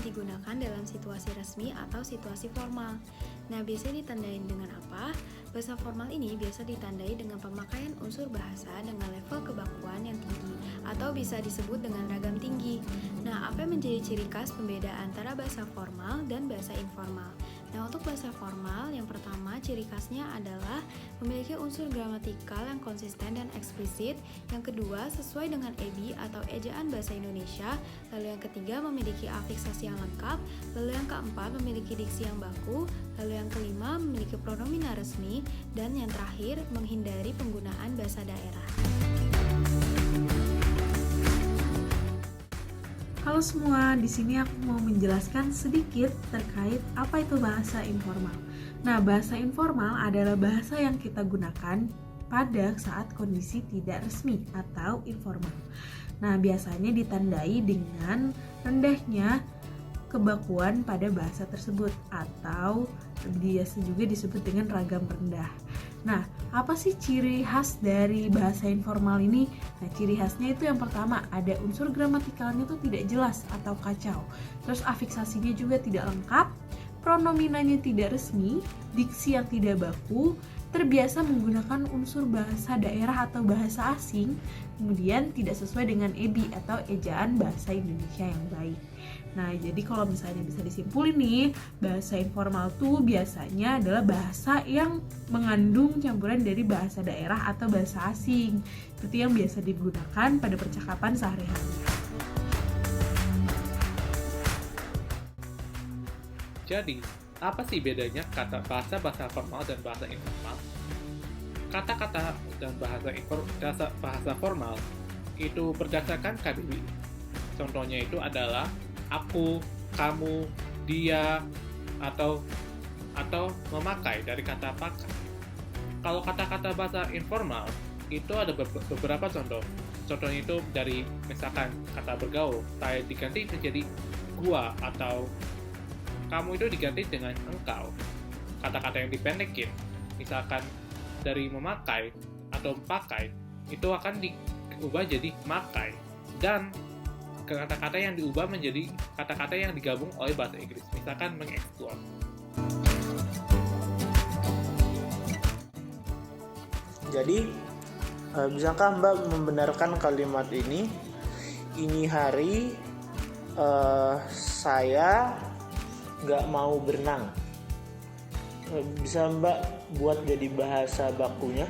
digunakan dalam situasi resmi atau situasi formal. Nah, biasanya ditandain dengan apa? Bahasa formal ini biasa ditandai dengan pemakaian unsur bahasa dengan level kebakuan yang tinggi atau bisa disebut dengan ragam tinggi. Nah, apa yang menjadi ciri khas pembeda antara bahasa formal dan bahasa informal? Nah, untuk bahasa formal, yang pertama ciri khasnya adalah memiliki unsur gramatikal yang konsisten dan eksplisit. Yang kedua, sesuai dengan EBI atau Ejaan Bahasa Indonesia. Lalu yang ketiga, memiliki afiksasi yang lengkap. Lalu yang keempat, memiliki diksi yang baku. Lalu yang kelima, memiliki pronomina resmi. Dan yang terakhir, menghindari penggunaan bahasa daerah. Halo semua, di sini aku mau menjelaskan sedikit terkait apa itu bahasa informal. Nah, bahasa informal adalah bahasa yang kita gunakan pada saat kondisi tidak resmi atau informal. Nah, biasanya ditandai dengan rendahnya kebakuan pada bahasa tersebut atau biasa juga disebut dengan ragam rendah. Nah, apa sih ciri khas dari bahasa informal ini? Nah, ciri khasnya itu yang pertama, ada unsur gramatikalnya itu tidak jelas atau kacau. Terus afiksasinya juga tidak lengkap, pronominanya tidak resmi, diksi yang tidak baku, terbiasa menggunakan unsur bahasa daerah atau bahasa asing, kemudian tidak sesuai dengan EBI atau Ejaan Bahasa Indonesia yang baik. Nah, jadi kalau misalnya bisa disimpulin nih, bahasa informal tuh biasanya adalah bahasa yang mengandung campuran dari bahasa daerah atau bahasa asing, seperti yang biasa digunakan pada percakapan sehari-hari. Jadi, apa sih bedanya kata bahasa formal dan bahasa informal? Kata-kata dan bahasa formal itu berdasarkan KBBI. Contohnya itu adalah aku, kamu, dia, atau memakai dari kata pakai. Kalau kata-kata bahasa informal itu ada beberapa contoh. Contohnya itu dari misalkan kata bergaul, saya diganti menjadi gua, atau kamu itu diganti dengan engkau. Kata-kata yang dipendekin, misalkan dari memakai atau pakai, itu akan diubah jadi makai. Dan kata-kata yang diubah menjadi kata-kata yang digabung oleh bahasa Inggris, misalkan mengeksplor. Jadi, bisakah Mbak membenarkan kalimat ini? Ini hari saya nggak mau berenang. Bisa Mbak buat jadi bahasa bakunya?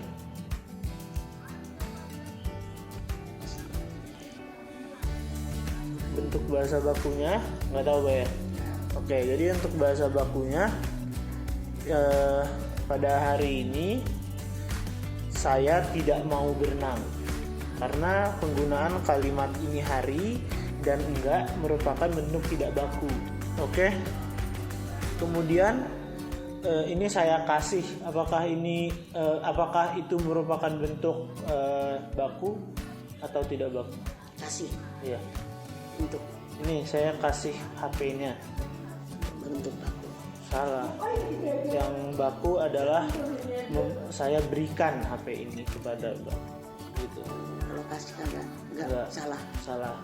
Bentuk bahasa bakunya nggak tahu Mbak ya. Oke, jadi untuk bahasa bakunya pada hari ini saya tidak mau berenang, karena penggunaan kalimat ini hari dan enggak merupakan bentuk tidak baku. Oke. Kemudian ini saya kasih, apakah itu merupakan bentuk baku atau tidak baku? Kasih. Iya. Untuk Ini saya kasih HP-nya. bentuk baku. Salah. Yang baku adalah saya berikan HP ini kepada Mbak. Gitu. Kalau kasih kagak Enggak. salah. Salah.